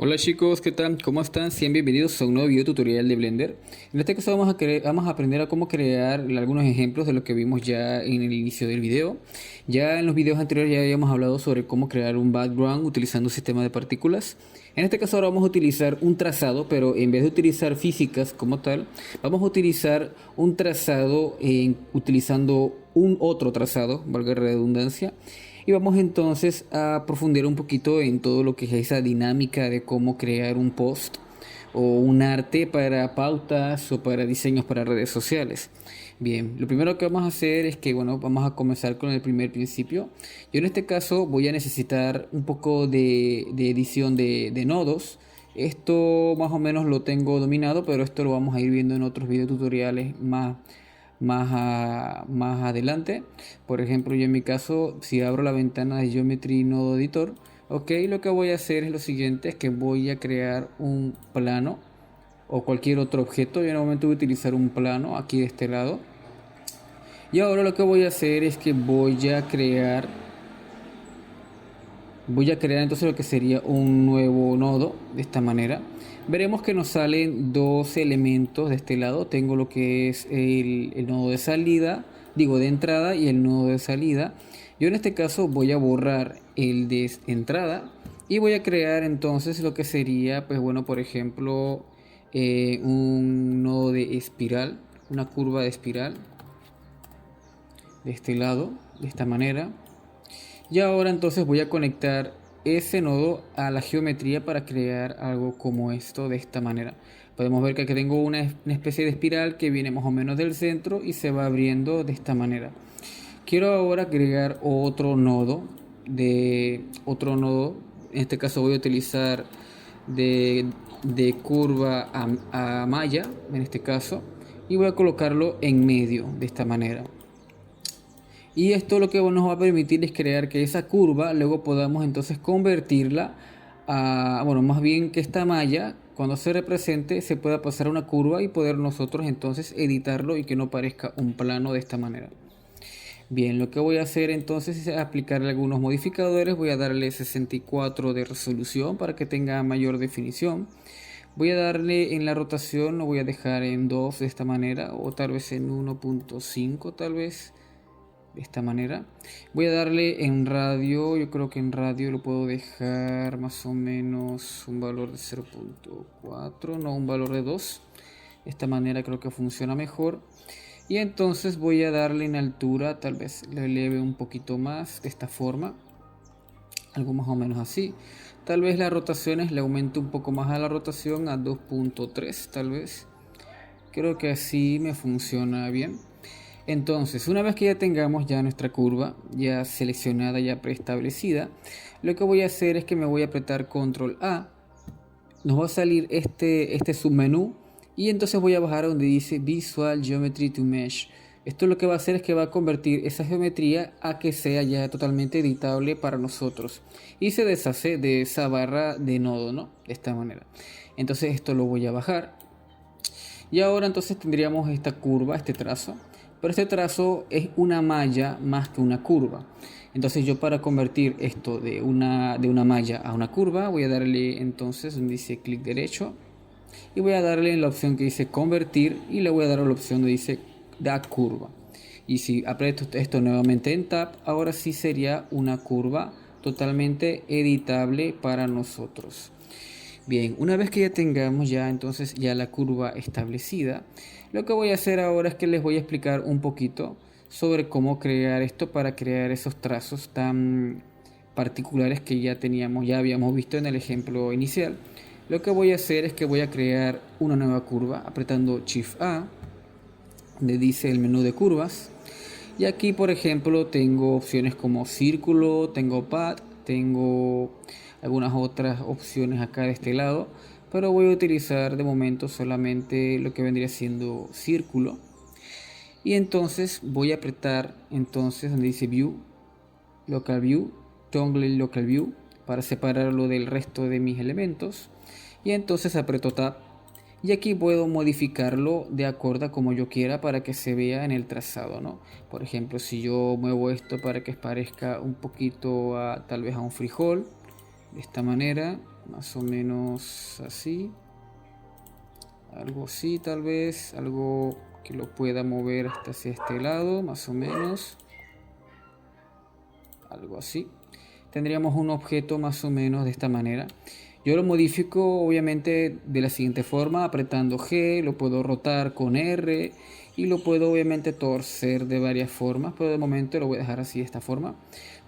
Hola chicos, ¿qué tal? ¿Cómo están? Sean bienvenidos a un nuevo video tutorial de Blender. En este caso vamos a aprender a cómo crear algunos ejemplos de lo que vimos ya en el inicio del video. Ya en los videos anteriores ya habíamos hablado sobre cómo crear un background utilizando un sistema de partículas. En este caso ahora vamos a utilizar un trazado, pero en vez de utilizar físicas como tal, vamos a utilizar un trazado utilizando un otro trazado, valga la redundancia. Y vamos entonces a profundizar un poquito en todo lo que es esa dinámica de cómo crear un post o un arte para pautas o para diseños para redes sociales. Bien, lo primero que vamos a hacer es que, bueno, vamos a comenzar con el primer principio. Yo en este caso voy a necesitar un poco de edición de nodos. Esto más o menos lo tengo dominado, pero esto lo vamos a ir viendo en otros video tutoriales más adelante. Por ejemplo, yo en mi caso, si abro la ventana de Geometry Node Editor, ok, lo que voy a hacer es lo siguiente, es que voy a crear un plano o cualquier otro objeto. Yo normalmente voy a utilizar un plano aquí de este lado. Y ahora lo que voy a hacer es que voy a crear entonces lo que sería un nuevo nodo de esta manera. Veremos que nos salen dos elementos de este lado. Tengo lo que es el nodo de salida, digo de entrada, y el nodo de salida. Yo en este caso voy a borrar el de entrada y voy a crear entonces lo que sería, pues bueno, por ejemplo, un nodo de espiral, una curva de espiral de este lado, de esta manera. Y ahora entonces voy a conectar ese nodo a la geometría para crear algo como esto de esta manera. Podemos ver que aquí tengo una especie de espiral que viene más o menos del centro y se va abriendo de esta manera. Quiero ahora agregar en este caso voy a utilizar de curva a malla, en este caso, y voy a colocarlo en medio de esta manera. Y esto lo que nos va a permitir es crear que esa curva luego podamos entonces convertirla a, bueno, más bien que esta malla cuando se represente se pueda pasar a una curva y poder nosotros entonces editarlo y que no parezca un plano de esta manera. Bien, lo que voy a hacer entonces es aplicarle algunos modificadores. Voy a darle 64 de resolución para que tenga mayor definición. Voy a darle en la rotación, lo voy a dejar en 2 de esta manera o tal vez en 1.5 tal vez de esta manera. Voy a darle en radio, yo creo que en radio lo puedo dejar más o menos un valor de 0.4, no, un valor de 2. De esta manera creo que funciona mejor. Y entonces voy a darle en altura, tal vez le eleve un poquito más de esta forma, algo más o menos así. Tal vez las rotaciones le aumente un poco más a la rotación a 2.3 tal vez. Creo que así me funciona bien. Entonces, una vez que ya tengamos ya nuestra curva ya seleccionada, ya preestablecida, lo que voy a hacer es que me voy a apretar control A. Nos va a salir este submenú y entonces voy a bajar a donde dice Visual Geometry to Mesh. Esto lo que va a hacer es que va a convertir esa geometría a que sea ya totalmente editable para nosotros y se deshace de esa barra de nodo, ¿no? De esta manera. Entonces esto lo voy a bajar y ahora entonces tendríamos esta curva, este trazo. Pero este trazo es una malla más que una curva. Entonces yo para convertir esto de una malla a una curva voy a darle entonces donde dice clic derecho y voy a darle en la opción que dice convertir y le voy a dar a la opción donde dice da curva. Y si aprieto esto nuevamente en tab, ahora sí sería una curva totalmente editable para nosotros. Bien, una vez que ya tengamos ya entonces ya la curva establecida, lo que voy a hacer ahora es que les voy a explicar un poquito sobre cómo crear esto para crear esos trazos tan particulares que ya habíamos visto en el ejemplo inicial. Lo que voy a hacer es que voy a crear una nueva curva apretando Shift A, donde dice el menú de curvas. Y aquí, por ejemplo, tengo opciones como círculo, tengo pad, tengo algunas otras opciones acá de este lado, pero voy a utilizar de momento solamente lo que vendría siendo círculo. Y entonces voy a apretar entonces donde dice View, Local View, Toggle Local View para separarlo del resto de mis elementos. Y entonces aprieto Tab y aquí puedo modificarlo de acuerdo a como yo quiera para que se vea en el trazado, ¿no? Por ejemplo, si yo muevo esto para que parezca un poquito tal vez a un frijol, de esta manera, más o menos así, algo así tal vez, algo que lo pueda mover hasta hacia este lado, más o menos, algo así. Tendríamos un objeto más o menos de esta manera. Yo lo modifico obviamente de la siguiente forma, apretando G, lo puedo rotar con R y lo puedo obviamente torcer de varias formas, pero de momento lo voy a dejar así de esta forma.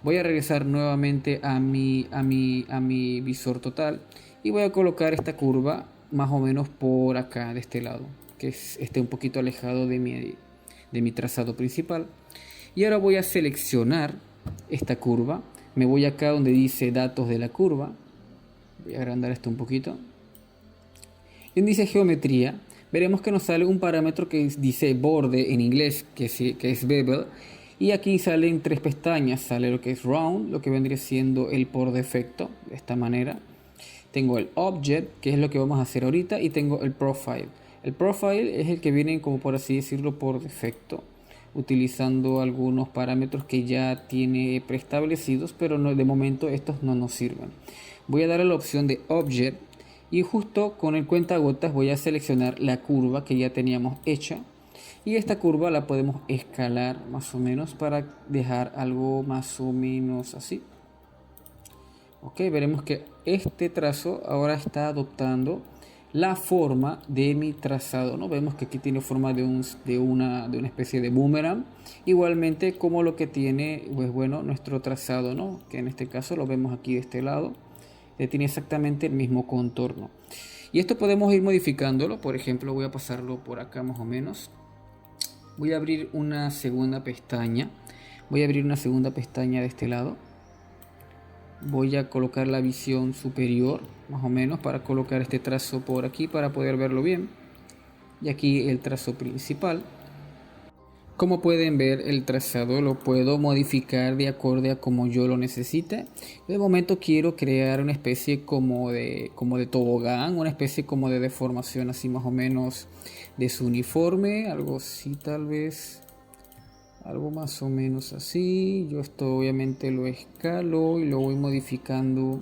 Voy a regresar nuevamente a mi visor total y voy a colocar esta curva más o menos por acá de este lado, que esté un poquito alejado de mi trazado principal. Y ahora voy a seleccionar esta curva, me voy acá donde dice datos de la curva, voy a agrandar esto un poquito, y donde dice geometría, veremos que nos sale un parámetro que dice borde en inglés, que es bevel, y aquí salen tres pestañas, sale lo que es round, lo que vendría siendo el por defecto, de esta manera. Tengo el object, que es lo que vamos a hacer ahorita, y tengo el profile. El profile es el que viene, como por así decirlo, por defecto, utilizando algunos parámetros que ya tiene preestablecidos, pero no, de momento estos no nos sirven. Voy a darle la opción de object y justo con el cuentagotas voy a seleccionar la curva que ya teníamos hecha, y esta curva la podemos escalar más o menos para dejar algo más o menos así. Ok, veremos que este trazo ahora está adoptando la forma de mi trazado, ¿no? Vemos que aquí tiene forma de una especie de boomerang, igualmente como lo que tiene, pues bueno, nuestro trazado, ¿no? Que en este caso lo vemos aquí de este lado, tiene exactamente el mismo contorno. Y esto podemos ir modificándolo, por ejemplo, voy a pasarlo por acá más o menos. Voy a abrir una segunda pestaña, de este lado. Voy a colocar la visión superior más o menos para colocar este trazo por aquí para poder verlo bien, y aquí el trazo principal. Como pueden ver, el trazado lo puedo modificar de acuerdo a como yo lo necesite. De momento quiero crear una especie como de tobogán, una especie como de deformación así más o menos de su uniforme, algo así tal vez. Algo más o menos así. Yo esto obviamente lo escalo y lo voy modificando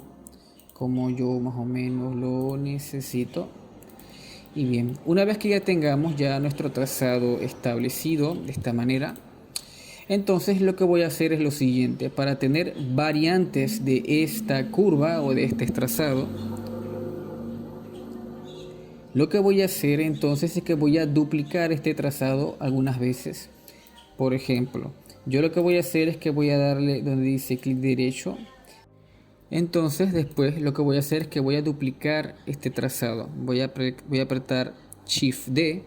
como yo más o menos lo necesito. Y bien, una vez que ya tengamos ya nuestro trazado establecido de esta manera, entonces lo que voy a hacer es lo siguiente. Para tener variantes de esta curva o de este trazado, lo que voy a hacer entonces es que voy a duplicar este trazado algunas veces. Por ejemplo, yo lo que voy a hacer es que voy a darle donde dice clic derecho. Entonces después lo que voy a hacer es que voy a duplicar este trazado. Voy a apretar Shift D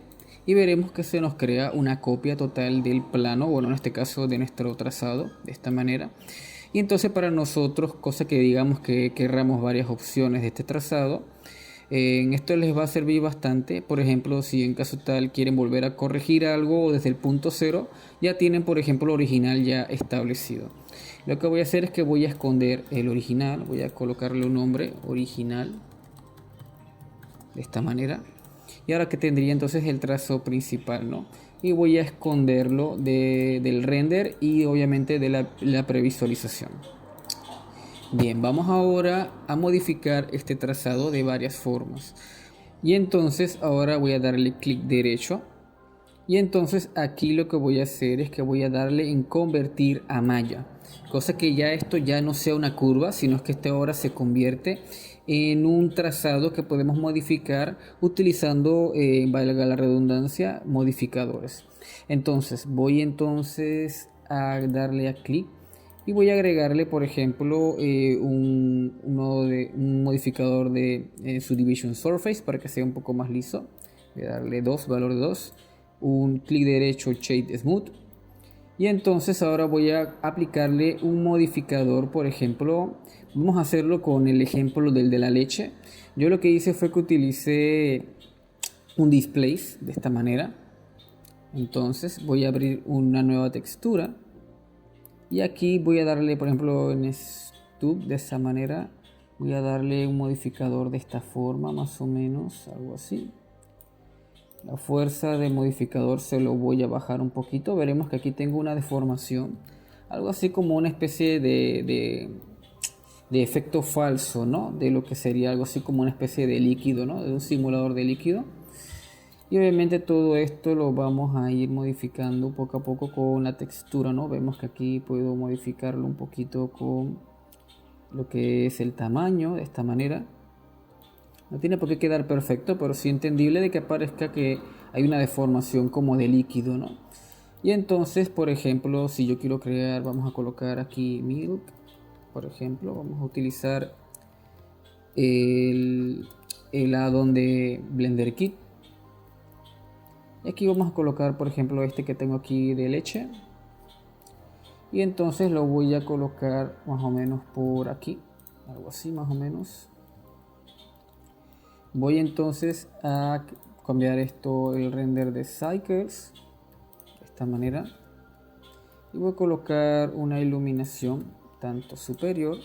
y veremos que se nos crea una copia total del plano, bueno, en este caso de nuestro trazado, de esta manera. Y entonces para nosotros, cosa que digamos que querramos varias opciones de este trazado, en esto les va a servir bastante. Por ejemplo, si en caso tal quieren volver a corregir algo desde el punto cero, ya tienen por ejemplo el original ya establecido. Lo que voy a hacer es que voy a esconder el original, voy a colocarle un nombre original de esta manera, y ahora que tendría entonces el trazo principal, ¿no? Y voy a esconderlo del render y obviamente de la previsualización. Bien, vamos ahora a modificar este trazado de varias formas. Y entonces ahora voy a darle clic derecho. Y entonces aquí lo que voy a hacer es que voy a darle en convertir a malla. Cosa que ya esto ya no sea una curva, sino que este ahora se convierte en un trazado que podemos modificar utilizando, valga la redundancia, modificadores. Entonces voy a darle a clic. Y voy a agregarle, por ejemplo, un modificador de Subdivision Surface para que sea un poco más liso. Voy a darle valor de 2. Un clic derecho, Shade Smooth. Y entonces ahora voy a aplicarle un modificador, por ejemplo, vamos a hacerlo con el ejemplo del de la leche. Yo lo que hice fue que utilicé un displace de esta manera. Entonces voy a abrir una nueva textura. Y aquí voy a darle, por ejemplo, en Stub de esa manera, voy a darle un modificador de esta forma, más o menos, algo así. La fuerza de modificador se lo voy a bajar un poquito. Veremos que aquí tengo una deformación, algo así como una especie de efecto falso, ¿no? De lo que sería algo así como una especie de líquido, ¿no? De un simulador de líquido. Y obviamente todo esto lo vamos a ir modificando poco a poco con la textura, ¿no? Vemos que aquí puedo modificarlo un poquito con lo que es el tamaño, de esta manera. No tiene por qué quedar perfecto, pero sí entendible de que parezca que hay una deformación como de líquido, ¿no? Y entonces, por ejemplo, si yo quiero crear, vamos a colocar aquí milk, por ejemplo, vamos a utilizar el addon de Blender Kit. Y aquí vamos a colocar, por ejemplo, este que tengo aquí de leche. Y entonces lo voy a colocar más o menos por aquí, algo así más o menos. Voy entonces a cambiar esto, el render de cycles, de esta manera. Y voy a colocar una iluminación tanto superior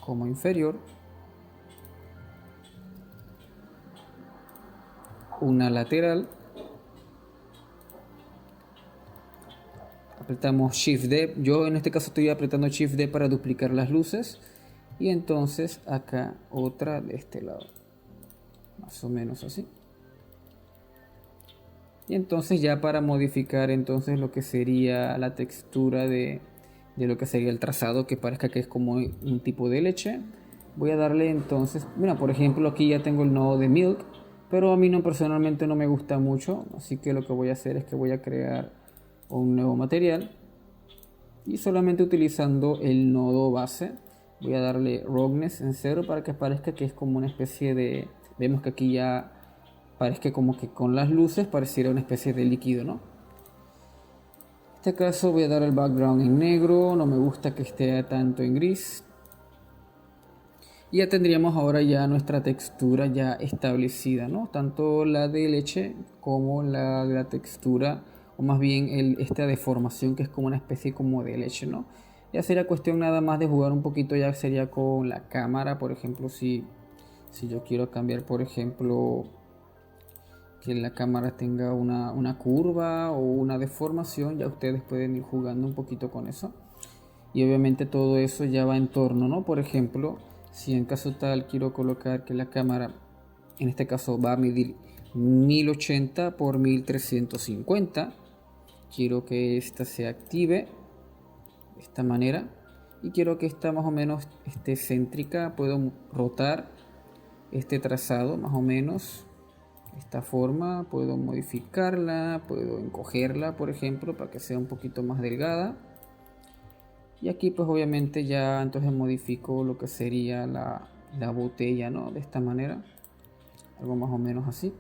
como inferior. Una lateral. Apretamos Shift D. Yo en este caso estoy apretando Shift D para duplicar las luces. Y entonces acá otra de este lado. Más o menos así. Y entonces ya para modificar entonces lo que sería la textura de lo que sería el trazado, que parezca que es como un tipo de leche, voy a darle entonces, mira, por ejemplo aquí ya tengo el nodo de milk, pero a mí no, personalmente no me gusta mucho, así que lo que voy a hacer es que voy a crear un nuevo material y solamente utilizando el nodo base voy a darle roughness en 0 para que parezca que es como una especie de, vemos que aquí ya parezca como que con las luces pareciera una especie de líquido, ¿no? En este caso voy a dar el background en negro, no me gusta que esté tanto en gris. Y ya tendríamos ahora ya nuestra textura ya establecida, ¿no? Tanto la de leche como la textura, o más bien esta deformación que es como una especie como de leche, ¿no? Ya sería cuestión nada más de jugar un poquito, ya sería con la cámara, por ejemplo, si yo quiero cambiar, por ejemplo, que la cámara tenga una curva o una deformación, ya ustedes pueden ir jugando un poquito con eso. Y obviamente todo eso ya va en torno, ¿no? Por ejemplo, si en caso tal quiero colocar que la cámara, en este caso va a medir 1080 por 1350, quiero que esta se active de esta manera y quiero que esta más o menos esté céntrica, puedo rotar este trazado más o menos de esta forma, puedo modificarla, puedo encogerla por ejemplo para que sea un poquito más delgada. Y aquí pues obviamente ya entonces modifico lo que sería la botella, ¿no? De esta manera, algo más o menos así.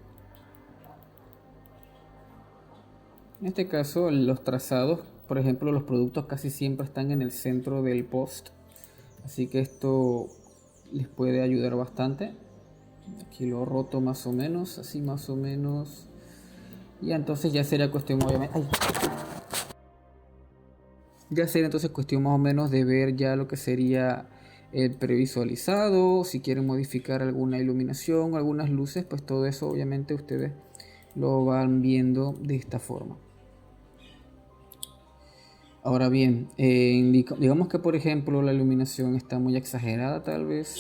En este caso los trazados, por ejemplo, los productos casi siempre están en el centro del post, así que esto les puede ayudar bastante. Aquí lo roto más o menos, así más o menos. Y entonces ya sería cuestión obviamente... ¡Ay! Ya sería entonces cuestión más o menos de ver ya lo que sería el previsualizado, si quieren modificar alguna iluminación, algunas luces, pues todo eso obviamente ustedes lo van viendo de esta forma. Ahora bien, digamos que por ejemplo la iluminación está muy exagerada tal vez.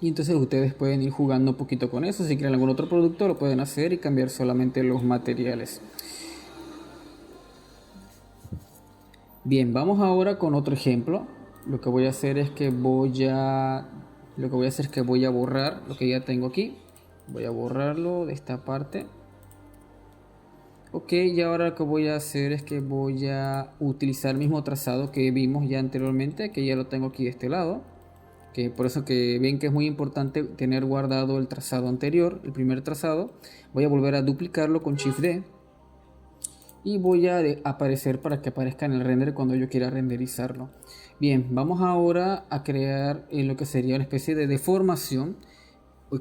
Y entonces ustedes pueden ir jugando un poquito con eso. Si quieren algún otro producto lo pueden hacer y cambiar solamente los materiales. Bien, vamos ahora con otro ejemplo. Lo que voy a hacer es que voy a borrar lo que ya tengo aquí. Voy a borrarlo de esta parte. Ok, y ahora lo que voy a hacer es que voy a utilizar el mismo trazado que vimos ya anteriormente, que ya lo tengo aquí de este lado. Que por eso que ven que es muy importante tener guardado el trazado anterior, el primer trazado. Voy a volver a duplicarlo con Shift D y voy a aparecer para que aparezca en el render cuando yo quiera renderizarlo. Bien, vamos ahora a crear lo que sería una especie de deformación,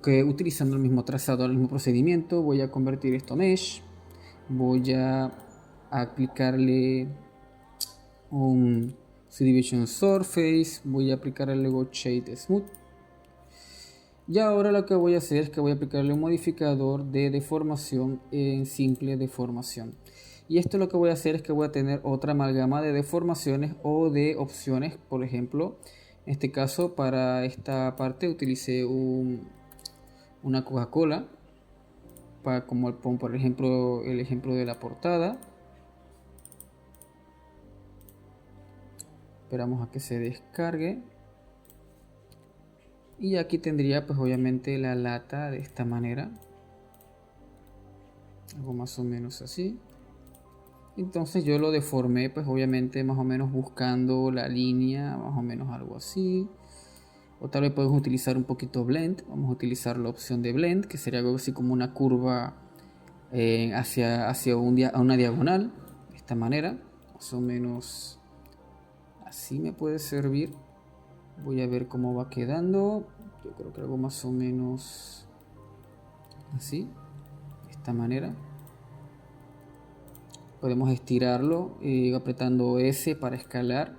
que utilizando el mismo trazado, el mismo procedimiento. Voy a convertir esto a mesh, voy a aplicarle un Subdivision Surface, voy a aplicarle luego Shade Smooth. Y ahora lo que voy a hacer es que voy a aplicarle un modificador de deformación en simple deformación. Y esto lo que voy a hacer es que voy a tener otra amalgama de deformaciones o de opciones. Por ejemplo, en este caso para esta parte utilicé una Coca-Cola, como por ejemplo el ejemplo de la portada. Esperamos a que se descargue. Y aquí tendría pues obviamente la lata de esta manera, algo más o menos así. Entonces yo lo deformé pues obviamente más o menos buscando la línea, más o menos algo así. O tal vez podemos utilizar un poquito blend. Vamos a utilizar la opción de blend, que sería algo así como una curva hacia una diagonal, de esta manera, más o menos así me puede servir. Voy a ver cómo va quedando. Yo creo que algo más o menos así, de esta manera. Podemos estirarlo apretando S para escalar.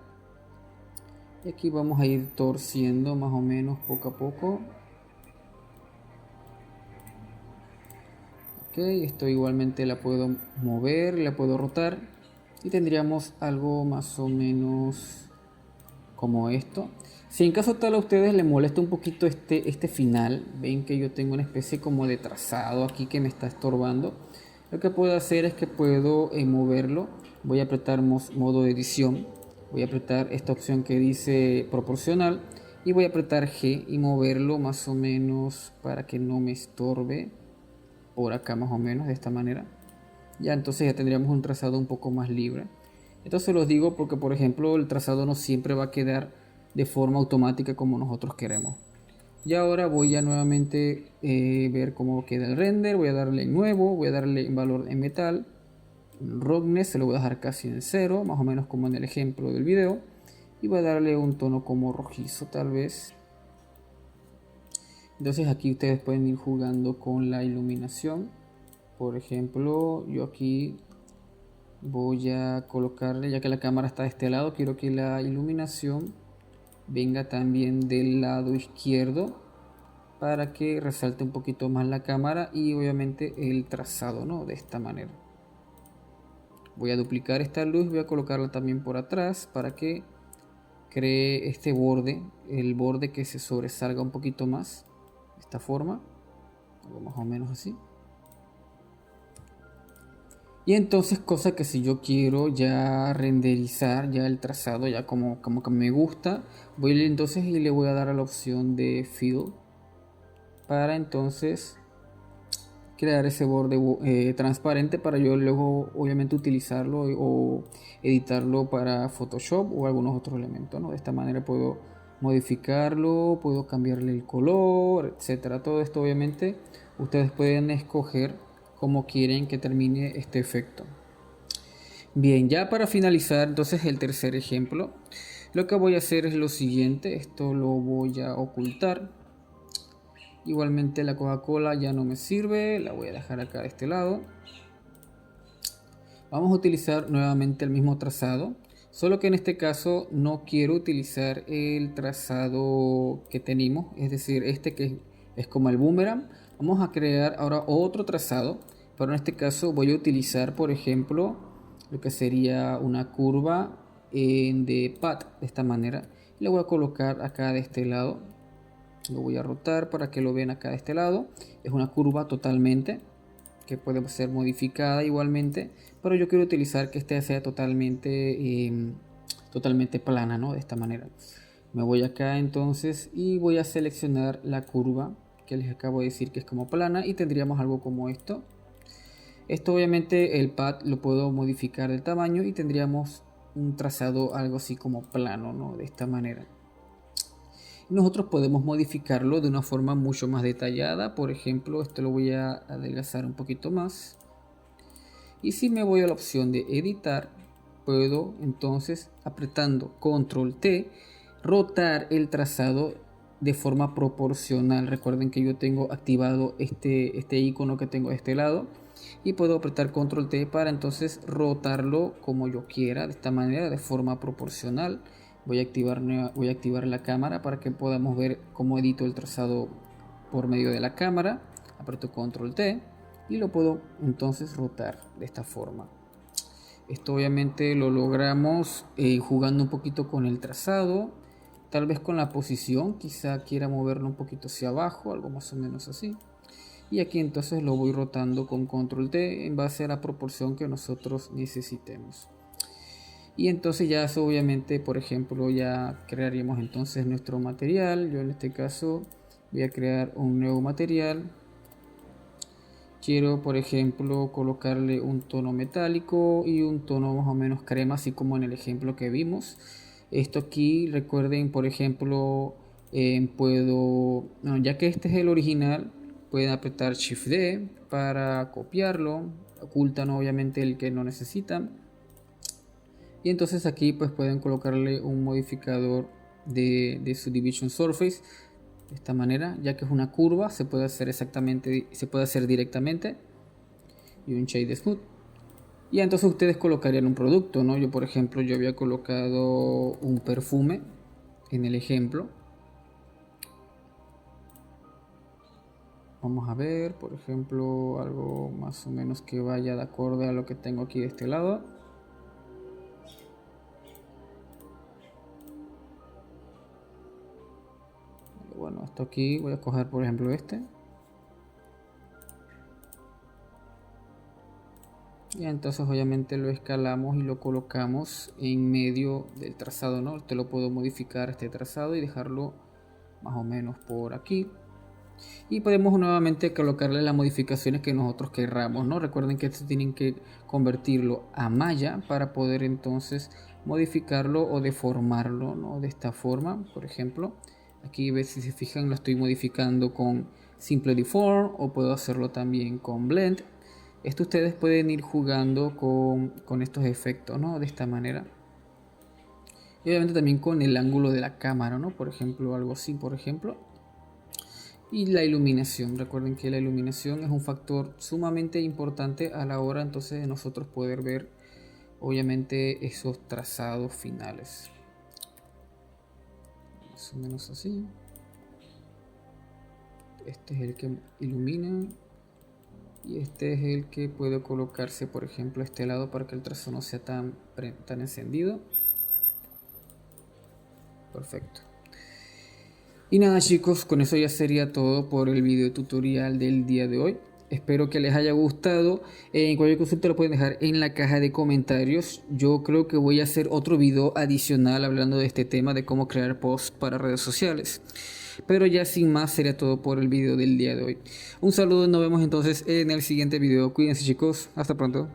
Y aquí vamos a ir torciendo más o menos poco a poco. Ok, esto igualmente la puedo mover, la puedo rotar. Y tendríamos algo más o menos como esto. Si en caso tal a ustedes les molesta un poquito este final, ven que yo tengo una especie como de trazado aquí que me está estorbando. Lo que puedo hacer es que puedo moverlo. Voy a apretar modo edición. Voy a apretar esta opción que dice proporcional. Y voy a apretar G y moverlo más o menos para que no me estorbe. Por acá más o menos de esta manera. Ya entonces ya tendríamos un trazado un poco más libre. Esto se los digo porque por ejemplo el trazado no siempre va a quedar de forma automática como nosotros queremos. Y ahora voy a nuevamente ver cómo queda el render. Voy a darle en nuevo, voy a darle en valor en metal. El roughness se lo voy a dejar casi en 0, más o menos como en el ejemplo del video. Y voy a darle un tono como rojizo tal vez. Entonces aquí ustedes pueden ir jugando con la iluminación. Por ejemplo, yo aquí voy a colocarle, ya que la cámara está de este lado, quiero que la iluminación venga también del lado izquierdo para que resalte un poquito más la cámara y obviamente el trazado, ¿no? De esta manera. Voy a duplicar esta luz, voy a colocarla también por atrás para que cree este borde, el borde que se sobresalga un poquito más, de esta forma, algo más o menos así. Y entonces, cosa que si yo quiero ya renderizar ya el trazado, ya como que me gusta, voy entonces y le voy a dar a la opción de Fill para entonces crear ese borde transparente para yo luego obviamente utilizarlo o editarlo para Photoshop o algunos otros elementos, ¿no? De esta manera puedo modificarlo, puedo cambiarle el color, etcétera. Todo esto obviamente ustedes pueden escoger cómo quieren que termine este efecto. Bien, ya para finalizar entonces el tercer ejemplo, lo que voy a hacer es lo siguiente. Esto lo voy a ocultar. Igualmente la Coca-Cola ya no me sirve, la voy a dejar acá de este lado. Vamos a utilizar nuevamente el mismo trazado, solo que en este caso no quiero utilizar el trazado que tenemos, es decir, este que es como el boomerang. Vamos a crear ahora otro trazado, pero en este caso voy a utilizar, por ejemplo, lo que sería una curva de path de esta manera. Le voy a colocar acá de este lado. Lo voy a rotar para que lo vean acá de este lado. Es una curva totalmente que puede ser modificada igualmente, pero yo quiero utilizar que este sea totalmente plana, ¿no? De esta manera. Me voy acá entonces y voy a seleccionar la curva que les acabo de decir que es como plana y tendríamos algo como esto. Esto obviamente el pad lo puedo modificar de tamaño y tendríamos un trazado algo así como plano, ¿no? De esta manera. Nosotros podemos modificarlo de una forma mucho más detallada. Por ejemplo, esto lo voy a adelgazar un poquito más. Y si me voy a la opción de editar, puedo entonces apretando control T rotar el trazado de forma proporcional. Recuerden que yo tengo activado este icono que tengo de este lado. Y puedo apretar control T para entonces rotarlo como yo quiera, de esta manera, de forma proporcional. Voy a activar la cámara para que podamos ver cómo edito el trazado por medio de la cámara, aprieto control T y lo puedo entonces rotar de esta forma. Esto obviamente lo logramos jugando un poquito con el trazado, tal vez con la posición, quizá quiera moverlo un poquito hacia abajo, algo más o menos así. Y aquí entonces lo voy rotando con control T en base a la proporción que nosotros necesitemos. Y entonces ya eso obviamente, por ejemplo, ya crearíamos entonces nuestro material. Yo en este caso voy a crear un nuevo material. Quiero, por ejemplo, colocarle un tono metálico y un tono más o menos crema, así como en el ejemplo que vimos. Esto aquí, recuerden, por ejemplo, ya que este es el original, pueden apretar Shift D para copiarlo. Ocultan obviamente el que no necesitan. Y entonces aquí pues pueden colocarle un modificador de Subdivision Surface de esta manera, ya que es una curva, se puede hacer directamente, y un Shade Smooth. Y entonces ustedes colocarían un producto, ¿no? Yo por ejemplo, yo había colocado un perfume en el ejemplo. Vamos a ver, por ejemplo, algo más o menos que vaya de acorde a lo que tengo aquí de este lado. Bueno, esto aquí voy a coger por ejemplo este. Y entonces obviamente lo escalamos y lo colocamos en medio del trazado, ¿no? Te lo puedo modificar este trazado y dejarlo más o menos por aquí. Y podemos nuevamente colocarle las modificaciones que nosotros querramos, ¿no? Recuerden que esto tienen que convertirlo a malla para poder entonces modificarlo o deformarlo, ¿no? De esta forma, por ejemplo. Aquí si se fijan lo estoy modificando con Simple Deform, o puedo hacerlo también con Blend. Esto ustedes pueden ir jugando con estos efectos, ¿no? De esta manera. Y obviamente también con el ángulo de la cámara, ¿no? Por ejemplo, algo así, por ejemplo. Y la iluminación. Recuerden que la iluminación es un factor sumamente importante a la hora entonces de nosotros poder ver obviamente esos trazados finales. Más o menos así. Este es el que ilumina. Y este es el que puede colocarse, por ejemplo, a este lado para que el trazo no sea tan encendido. Perfecto. Y nada chicos, con eso ya sería todo por el video tutorial del día de hoy. Espero que les haya gustado. En cualquier consulta lo pueden dejar en la caja de comentarios. Yo creo que voy a hacer otro video adicional hablando de este tema de cómo crear posts para redes sociales. Pero ya sin más sería todo por el video del día de hoy. Un saludo y nos vemos entonces en el siguiente video. Cuídense chicos, hasta pronto.